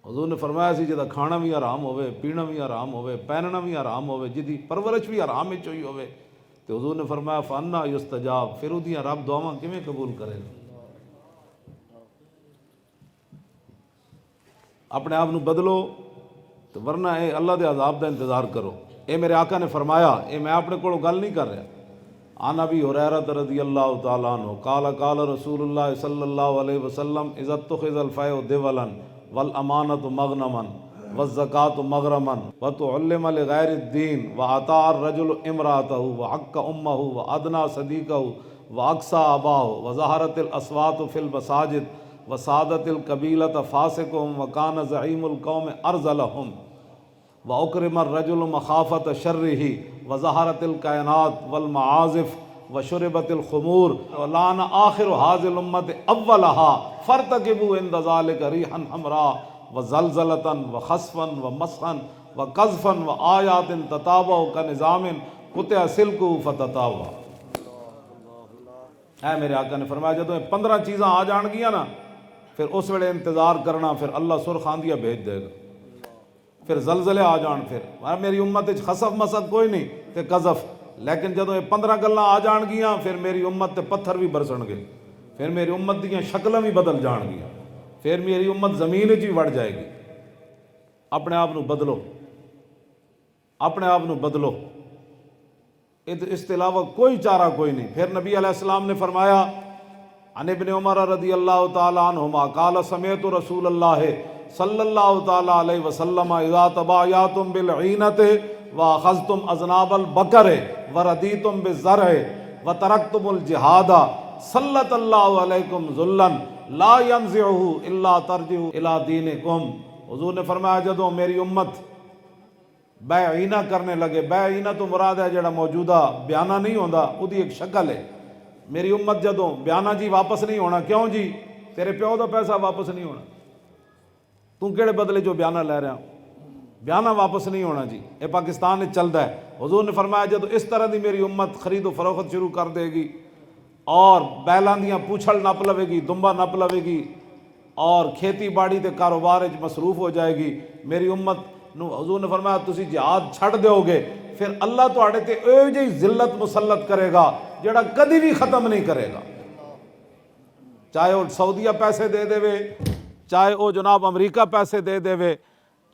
حضور نے فرمایا سی جدا کھانا بھی حرام ہوئے، پینا بھی حرام ہوئے، پہننا بھی حرام ہوئے، جدی پرورش بھی حرام وچ ہوئی ہوئے، تو حضور نے فرمایا فانا یستجاب، پھر اودیاں رب دعاواں کیویں قبول کرے گا؟ اپنے آپ نو بدلو، تو ورنہ اے اللہ دے عذاب دا انتظار کرو۔ اے میرے آقا نے فرمایا، اے میں اپنے کولوں گل نہیں کر رہا، عن ابی ہریرہ رضی اللہ تعالیٰ عنہ قال قال رسول اللہ صلی اللہ علیہ وسلم اذا اتخذ الفیء دولا والامانۃ مغنما والزکاة مغرما وتعلم لغیر الدین واطاع الرجل امرأته وحق امہ وادنى صدیقہ واقصى اباہ وظہرت الاصوات فی المساجد وسادت القبیلۃ فاسقهم وکان زعیم القوم ارذلهم وأکرم الرجل مخافت شرہ وظہرت الکائنات والمعازف وشربت الخمور ولعن آخر هذه الامة اولها فارتكبوا عند ذلك ريحا حمراء وزلزلة وخسفا ومسخا وقذفا وآيات تتابع كنظام قطع سلكه فتتابع۔ اے میرے آقا نے فرمایا جدوں 15 چیزاں آ جان گیاں نا، پھر اس ویلے انتظار کرنا، پھر اللہ سرخ آندیاں بھیج دے گا، پھر زلزلے آ جان، پھر میری امت وچ خسف مسد کوئی نہیں تے قذف، لیکن جدوں 15 گلاں آ جان گیاں پھر میری امت تے پتھر بھی برسن گے، پھر میری امت دیاں شکلاں بھی بدل جان گیاں، پھر میری امت زمین وچ بھی وڑ جائے گی۔ اپنے آپ نو بدلو، اپنے آپ نو بدلو، اس کے علاوہ کوئی چارہ کوئی نہیں۔ پھر نبی علیہ السلام نے فرمایا عن ابن عمر رضی اللہ تعالی عنہما قال سمعت رسول اللہ صلی اللہ تعالی علیہ وسلم اذا تبایعتم بالعینۃ واخذتم اذناب البقر وردیتم بالزرع وترکتم الجہاد سلط اللہ علیکم ذلا لا ینزعہ الا ترجعوا الی دینکم۔ حضور نے فرمایا جدوں میری امت بیع عینہ کرنے لگے، بیع عینہ تو مراد ہے جڑا موجودہ بیانہ نہیں ہوندا، اودی ایک شکل ہے۔ میری امت جدوں بیانہ جی واپس نہیں ہونا، کیوں جی؟ تیرے پیو دا پیسہ واپس نہیں ہونا، تو کیڑے بدلے جو بیانہ لے رہا، بیانہ واپس نہیں ہونا جی، یہ پاکستان میں چلتا ہے۔ حضور نے فرمایا جدوں اس طرح دی میری امت خرید و فروخت شروع کر دے گی اور بیلاں دیاں پوچھل نپ لوے گی، دمبا نپ لوے گی اور کھیتی باڑی دے کاروبار وچ مصروف ہو جائے گی، میری امت نو حضور نے فرمایا تسی جہاد چھڑ دیو گے، پھر اللہ تواڈے تے ایو جہی ذلت مسلط کرے گا جڑا کدی بھی ختم نہیں کرے گا، چاہے وہ سعودیہ پیسے دے دے وے، چاہے وہ جناب امریکہ پیسے دے دے وے،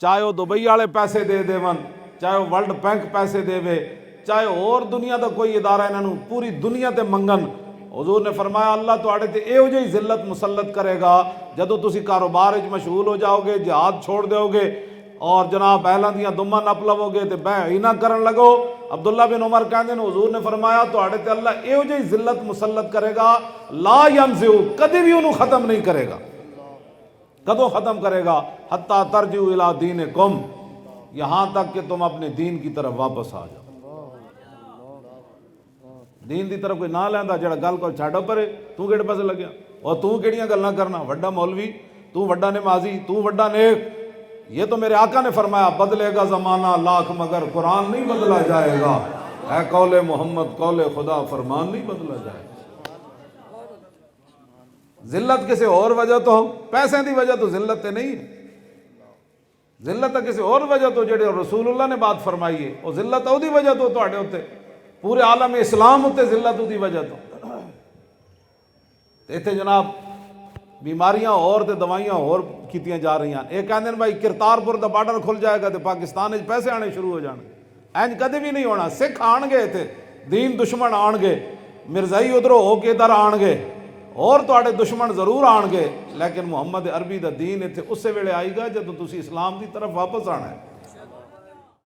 چاہے وہ دبئی والے پیسے دے دے ون، چاہے وہ ورلڈ بینک پیسے دے وے، چاہے اور دنیا دا کوئی ادارہ انہاں نوں پوری دنیا تے منگن، حضور نے فرمایا اللہ تواڈے تے ایو جہی ذلت مسلط کرے گا جدوں تسی کاروبار وچ مشغول ہو جاؤ گے، جہاد چھوڑ دیو گے اور جناب اہلاں دیاں دماں نپ لو گے تے بیع عینہ کرن لگو۔ عبداللہ بن عمر کہندے نے حضور نے فرمایا تواڈے تے اللہ ایو جہی ذلت مسلط کرے گا لا ینزع، کدی بھی انہوں ختم نہیں کرے گا۔ کدوں ختم کرے گا؟ حتی ترجعوا الی دینکم، یہاں تک کہ تم اپنے دین کی طرف واپس آ جاؤ۔ دین دی طرف کوئی نہ لیندا جڑا گل کو چھڈو پرے، تو کیڑے پاسے لگیا اور تو کیڑیاں گلاں کرنا، وڈا مولوی تو، وڈا نمازی تو، وڈا نیک۔ یہ تو میرے آقا نے فرمایا بدلے گا زمانہ لاکھ مگر قرآن نہیں بدلا جائے گا، اے قول محمد قول خدا فرمان نہیں بدلا جائے گا۔ ذلت کسی اور وجہ تو پیسے دی وجہ تو ذلت تے نہیں ہے، ذلت ہے کسی اور وجہ تو جڑے رسول اللہ نے بات فرمائی ہے، وہ ذلت ہے دی وجہ تو تواڈے اوتے پورے عالم اسلام ہوتے ذلت دی وجہ تو ایتھے جناب بیماریاں اور تے دوائیاں اور کیتیاں جا رہی ہیں۔ ایک کہندے نے بھائی کرتارپور دا بارڈر کھل جائے گا تے پاکستان وچ پیسے آنے شروع ہو جان گے، اینج کدی بھی نہیں ہونا۔ سکھ آن گے تے دین دشمن آن گے، مرزائی ادھروں ہو کے ادھر آن گے اور تواڈے دشمن ضرور آن گے، لیکن محمد عربی دا دین اتنے اسے ویلے آئے گا جدوں تسی اسلام دی طرف واپس آنا ہے۔